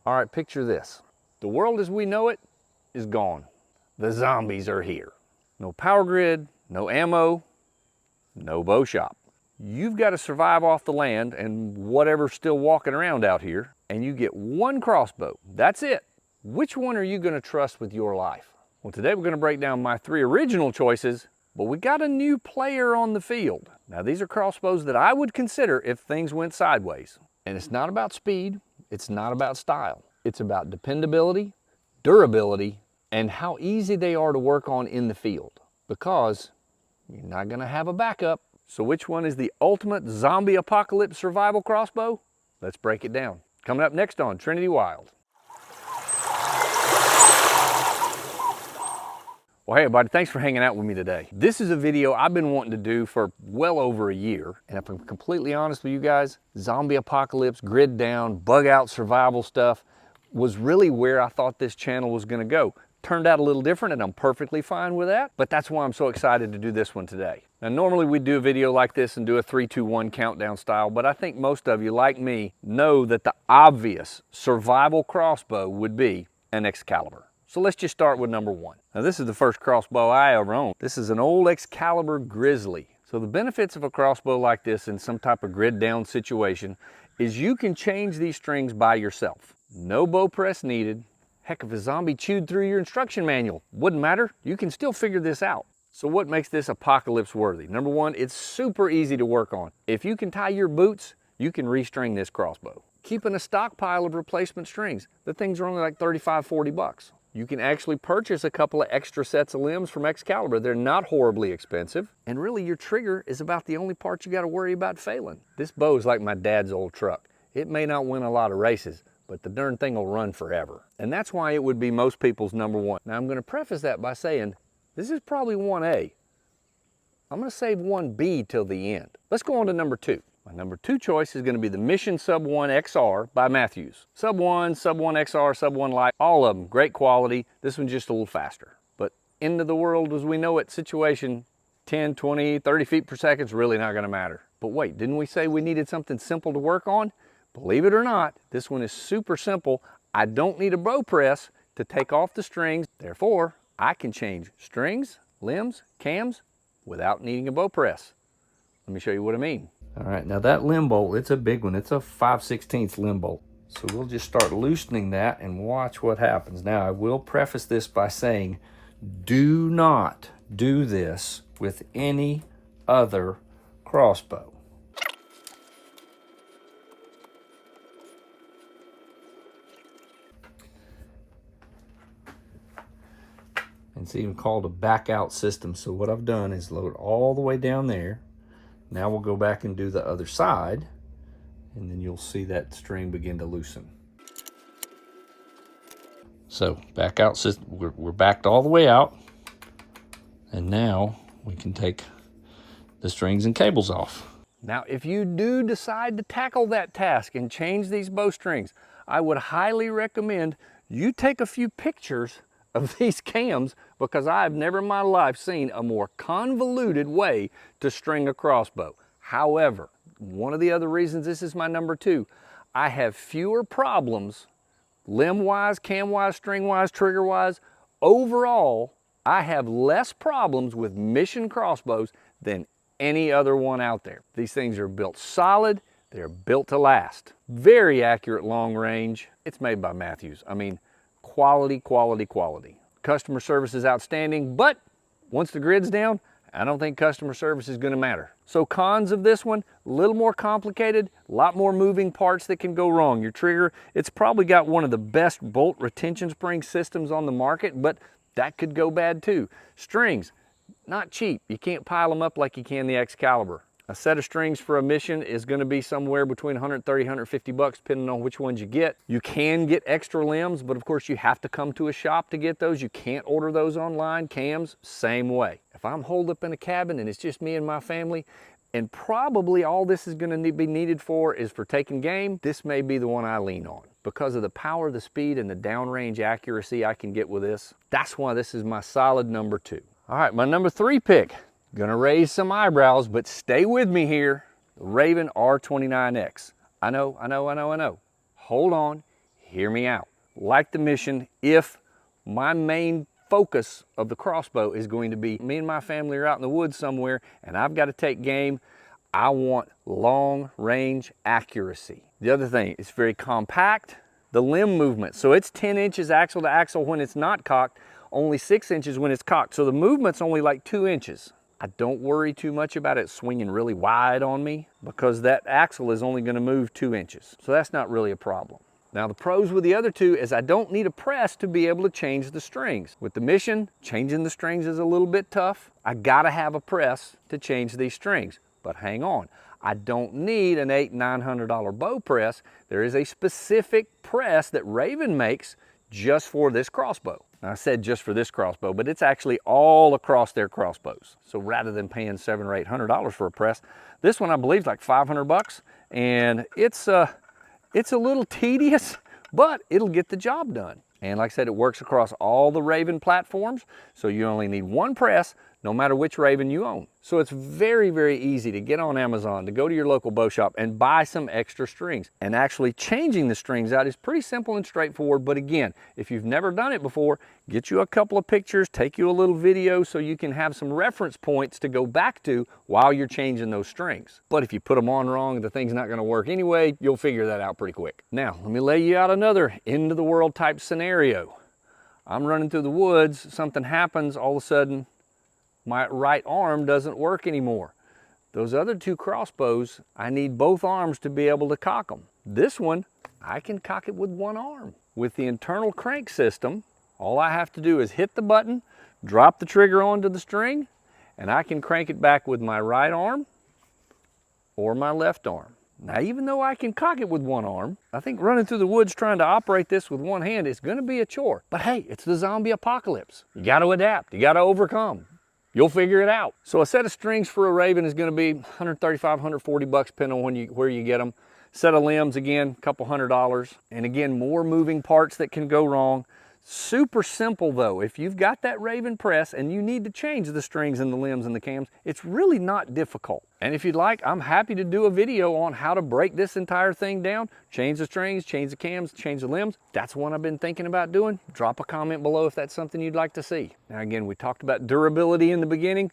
All right, picture this. The world as we know it is gone. The zombies are here. No power grid, no ammo, no bow shop. You've got to survive off the land and whatever's still walking around out here, and you get one crossbow. That's it. Which one are you going to trust with your life? Well, today we're going to break down my 3 original choices, but we got a new player on the field. Now, these are crossbows that I would consider if things went sideways. And it's not about speed, it's not about style. It's about dependability, durability, and how easy they are to work on in the field, because you're not going to have a backup. So which one is the ultimate zombie apocalypse survival crossbow? Let's break it down. Coming up next on Trinity Wild. Well, hey everybody, thanks for hanging out with me today. This is a video I've been wanting to do for well over a year. And if I'm completely honest with you guys, zombie apocalypse, grid down, bug out survival stuff was really where I thought this channel was gonna go. Turned out a little different and I'm perfectly fine with that, but that's why I'm so excited to do this one today. Now, normally we do a video like this and do a 3, 2, 1 countdown style, but I think most of you, like me, know that the obvious survival crossbow would be an Excalibur. So let's just start with number 1. Now, this is the first crossbow I ever owned. This is an old Excalibur Grizzly. So the benefits of a crossbow like this in some type of grid down situation is you can change these strings by yourself. No bow press needed. Heck, if a zombie chewed through your instruction manual, wouldn't matter. You can still figure this out. So what makes this apocalypse worthy? Number 1, it's super easy to work on. If you can tie your boots, you can restring this crossbow. Keeping a stockpile of replacement strings. The things are only like 35, 40 bucks. You can actually purchase a couple of extra sets of limbs from Excalibur. They're not horribly expensive. And really, your trigger is about the only part you got to worry about failing. This bow is like my dad's old truck. It may not win a lot of races, but the darn thing will run forever. And that's why it would be most people's number 1. Now, I'm going to preface that by saying, this is probably 1A. I'm going to save 1B till the end. Let's go on to number 2. My number 2 choice is going to be the Mission Sub 1 XR by Matthews. Sub 1, Sub 1 XR, Sub 1 Lite, all of them great quality. This one's just a little faster. But end of the world as we know it situation, 10, 20, 30 feet per second is really not going to matter. But wait, didn't we say we needed something simple to work on? Believe it or not, this one is super simple. I don't need a bow press to take off the strings. Therefore, I can change strings, limbs, cams without needing a bow press. Let me show you what I mean. All right, now that limb bolt, it's a big one. It's a 5/16 limb bolt. So we'll just start loosening that and watch what happens. Now, I will preface this by saying, do not do this with any other crossbow. It's even called a back out system. So what I've done is load all the way down there. Now we'll go back and do the other side, and then you'll see that string begin to loosen. So back out system, we're backed all the way out, and now we can take the strings and cables off. Now, if you do decide to tackle that task and change these bowstrings, I would highly recommend you take a few pictures of these cams, because I've never in my life seen a more convoluted way to string a crossbow. However, one of the other reasons this is my number 2, I have fewer problems limb-wise, cam-wise, string-wise, trigger-wise. Overall, I have less problems with Mission crossbows than any other one out there. These things are built solid. They're built to last. Very accurate long range. It's made by Matthews. I mean, quality, quality, quality. Customer service is outstanding, but once the grid's down, I don't think customer service is going to matter. So cons of this one, a little more complicated, a lot more moving parts that can go wrong. Your trigger, it's probably got one of the best bolt retention spring systems on the market, but that could go bad too. Strings, not cheap. You can't pile them up like you can the Excalibur. A set of strings for a Mission is going to be somewhere between 130, 150 bucks, depending on which ones you get. You can get extra limbs, but of course you have to come to a shop to get those. You can't order those online. Cams, same way. If I'm holed up in a cabin and it's just me and my family, and probably all this is going to be needed for is for taking game, this may be the one I lean on. Because of the power, the speed, and the downrange accuracy I can get with this, that's why this is my solid number 2. All right, my number 3 pick. Gonna raise some eyebrows, but stay with me here. The Ravin R29X. I know. Hold on. hear me out. Like the mission, if my main focus of the crossbow is going to be me and my family are out in the woods somewhere and I've got to take game, I want long range accuracy. The other thing, it's very compact. The limb movement, so it's 10 inches axle to axle when it's not cocked, only 6 inches when it's cocked. So the movement's only like 2 inches. I don't worry too much about it swinging really wide on me because that axle is only going to move 2 inches. So that's not really a problem. Now the pros with the other two is I don't need a press to be able to change the strings. With the mission, changing the strings is a little bit tough. I gotta have a press to change these strings. But hang on, I don't need an $800–900 bow press. There is a specific press that Ravin makes just for this crossbow. Now, I said just for this crossbow, but it's actually all across their crossbows. So rather than paying $700 or $800 for a press, this one I believe is like 500 bucks, and it's a little tedious, but it'll get the job done. And like I said, it works across all the Ravin platforms, so you only need one press no matter which Ravin you own. So it's very, very easy to get on Amazon, to go to your local bow shop and buy some extra strings. And actually changing the strings out is pretty simple and straightforward, but again, if you've never done it before, get you a couple of pictures, take you a little video so you can have some reference points to go back to while you're changing those strings. But if you put them on wrong, the thing's not gonna work anyway, you'll figure that out pretty quick. Now, let me lay you out another end of the world type scenario. I'm running through the woods, something happens, all of a sudden, my right arm doesn't work anymore. Those other two crossbows, I need both arms to be able to cock them. This one, I can cock it with one arm. With the internal crank system, all I have to do is hit the button, drop the trigger onto the string, and I can crank it back with my right arm or my left arm. Now, even though I can cock it with one arm, I think running through the woods trying to operate this with one hand is gonna be a chore. But hey, it's the zombie apocalypse. You gotta adapt, you gotta overcome. You'll figure it out. So a set of strings for a Ravin is gonna be 135, 140 bucks, depending on where you get them. Set of limbs, again, a couple $100. And again, more moving parts that can go wrong. Super simple though. If you've got that Ravin press and you need to change the strings and the limbs and the cams, it's really not difficult. And if you'd like, I'm happy to do a video on how to break this entire thing down, change the strings, change the cams, change the limbs. That's one I've been thinking about doing. Drop a comment below if that's something you'd like to see. Now again, we talked about durability in the beginning.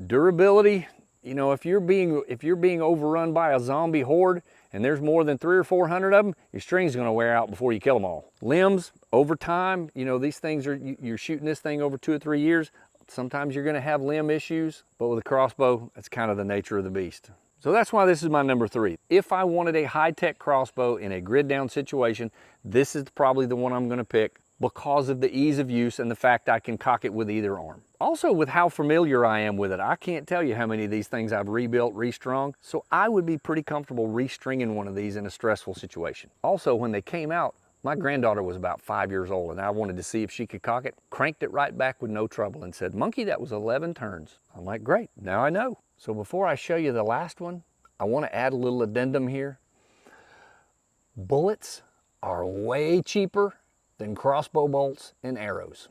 Durability, you know, if you're being overrun by a zombie horde and there's more than 300 or 400 of them, your string's gonna wear out before you kill them all. Limbs, over time, you know, these things are, you're shooting this thing over 2 or 3 years. Sometimes you're gonna have limb issues, but with a crossbow, that's kind of the nature of the beast. So that's why this is my number 3. If I wanted a high-tech crossbow in a grid down situation, this is probably the one I'm gonna pick because of the ease of use and the fact I can cock it with either arm. Also with how familiar I am with it, I can't tell you how many of these things I've rebuilt, restrung, so I would be pretty comfortable restringing one of these in a stressful situation. Also, when they came out, my granddaughter was about 5 years old and I wanted to see if she could cock it, cranked it right back with no trouble and said, "Monkey, that was 11 turns." I'm like, great, now I know. So before I show you the last one, I want to add a little addendum here. Bullets are way cheaper than crossbow bolts and arrows.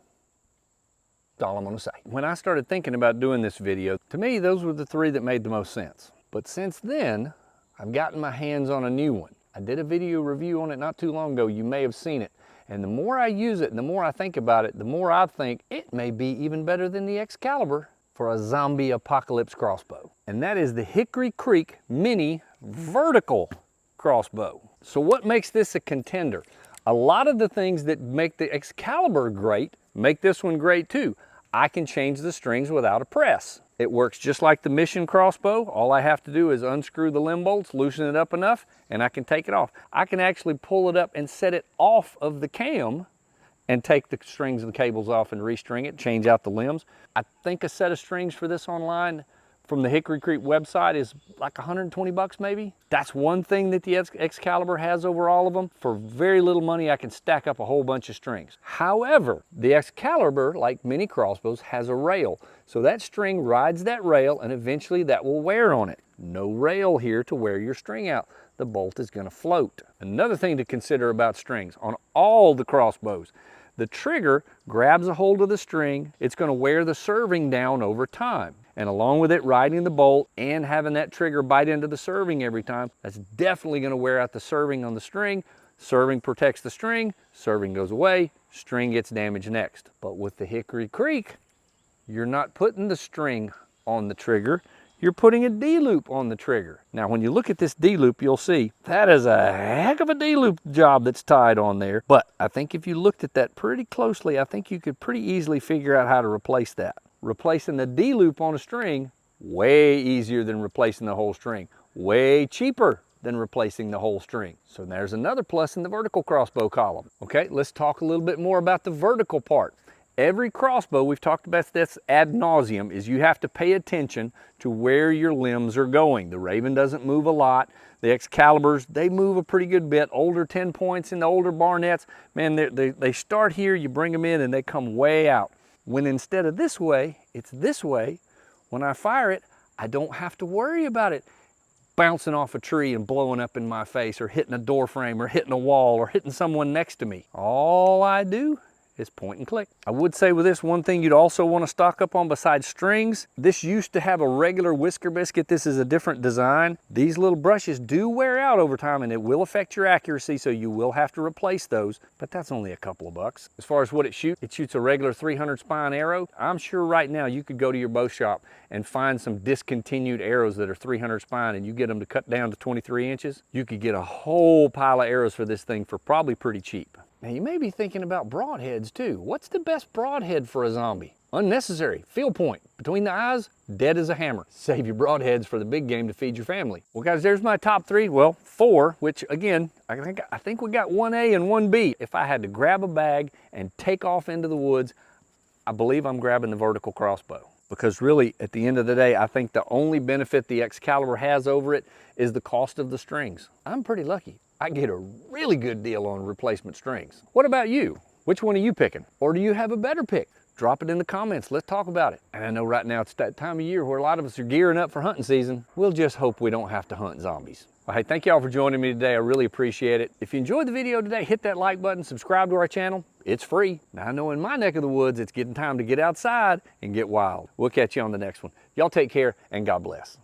That's all I'm gonna say. When I started thinking about doing this video, to me, those were the 3 that made the most sense. But since then, I've gotten my hands on a new one. I did a video review on it not too long ago. You may have seen it. And the more I use it and the more I think about it, the more I think it may be even better than the Excalibur for a zombie apocalypse crossbow. And that is the Hickory Creek Mini Vertical Crossbow. So what makes this a contender? A lot of the things that make the Excalibur great make this one great too. I can change the strings without a press. It works just like the Mission crossbow. All I have to do is unscrew the limb bolts, loosen it up enough, and I can take it off. I can actually pull it up and set it off of the cam and take the strings and the cables off and restring it, change out the limbs. I think a set of strings for this online from the Hickory Creek website is like 120 bucks maybe. That's one thing that the Excalibur has over all of them. For very little money, I can stack up a whole bunch of strings. However, the Excalibur, like many crossbows, has a rail. So that string rides that rail and eventually that will wear on it. No rail here to wear your string out. The bolt is gonna float. Another thing to consider about strings, on all the crossbows, the trigger grabs a hold of the string. It's gonna wear the serving down over time. And along with it riding the bolt and having that trigger bite into the serving every time, that's definitely gonna wear out the serving on the string. Serving protects the string, serving goes away, string gets damaged next. But with the Hickory Creek, you're not putting the string on the trigger, you're putting a D-loop on the trigger. Now, when you look at this D-loop, you'll see that is a heck of a D-loop job that's tied on there. But I think if you looked at that pretty closely, I think you could pretty easily figure out how to replace that. Replacing the D-loop on a string, way easier than replacing the whole string. Way cheaper than replacing the whole string. So there's another plus in the vertical crossbow column. Okay, let's talk a little bit more about the vertical part. Every crossbow, we've talked about this ad nauseum, is you have to pay attention to where your limbs are going. The Ravin doesn't move a lot. The Excaliburs, they move a pretty good bit. Older 10 points in the older Barnetts, man, they start here, you bring them in and they come way out. When instead of this way, it's this way, when I fire it, I don't have to worry about it bouncing off a tree and blowing up in my face, or hitting a door frame, or hitting a wall, or hitting someone next to me. All I do is point and click. I would say with this, one thing you'd also want to stock up on besides strings, this used to have a regular whisker biscuit. This is a different design. These little brushes do wear out over time and it will affect your accuracy, so you will have to replace those, but that's only a couple of bucks. As far as what it shoots a regular 300 spine arrow. I'm sure right now you could go to your bow shop and find some discontinued arrows that are 300 spine, and you get them to cut down to 23 inches. You could get a whole pile of arrows for this thing for probably pretty cheap. Now you may be thinking about broadheads too. What's the best broadhead for a zombie? Unnecessary, field point, between the eyes, dead as a hammer. Save your broadheads for the big game to feed your family. Well guys, there's my top three, well 4, which again, I think we got 1A and 1B. If I had to grab a bag and take off into the woods, I believe I'm grabbing the vertical crossbow. Because really, at the end of the day, I think the only benefit the Excalibur has over it is the cost of the strings. I'm pretty lucky. I get a really good deal on replacement strings. What about you? Which one are you picking? Or do you have a better pick? Drop it in the comments, let's talk about it. And I know right now it's that time of year where a lot of us are gearing up for hunting season. We'll just hope we don't have to hunt zombies. Well, hey, thank y'all for joining me today. I really appreciate it. If you enjoyed the video today, hit that like button, subscribe to our channel. It's free. Now I know in my neck of the woods, it's getting time to get outside and get wild. We'll catch you on the next one. Y'all take care and God bless.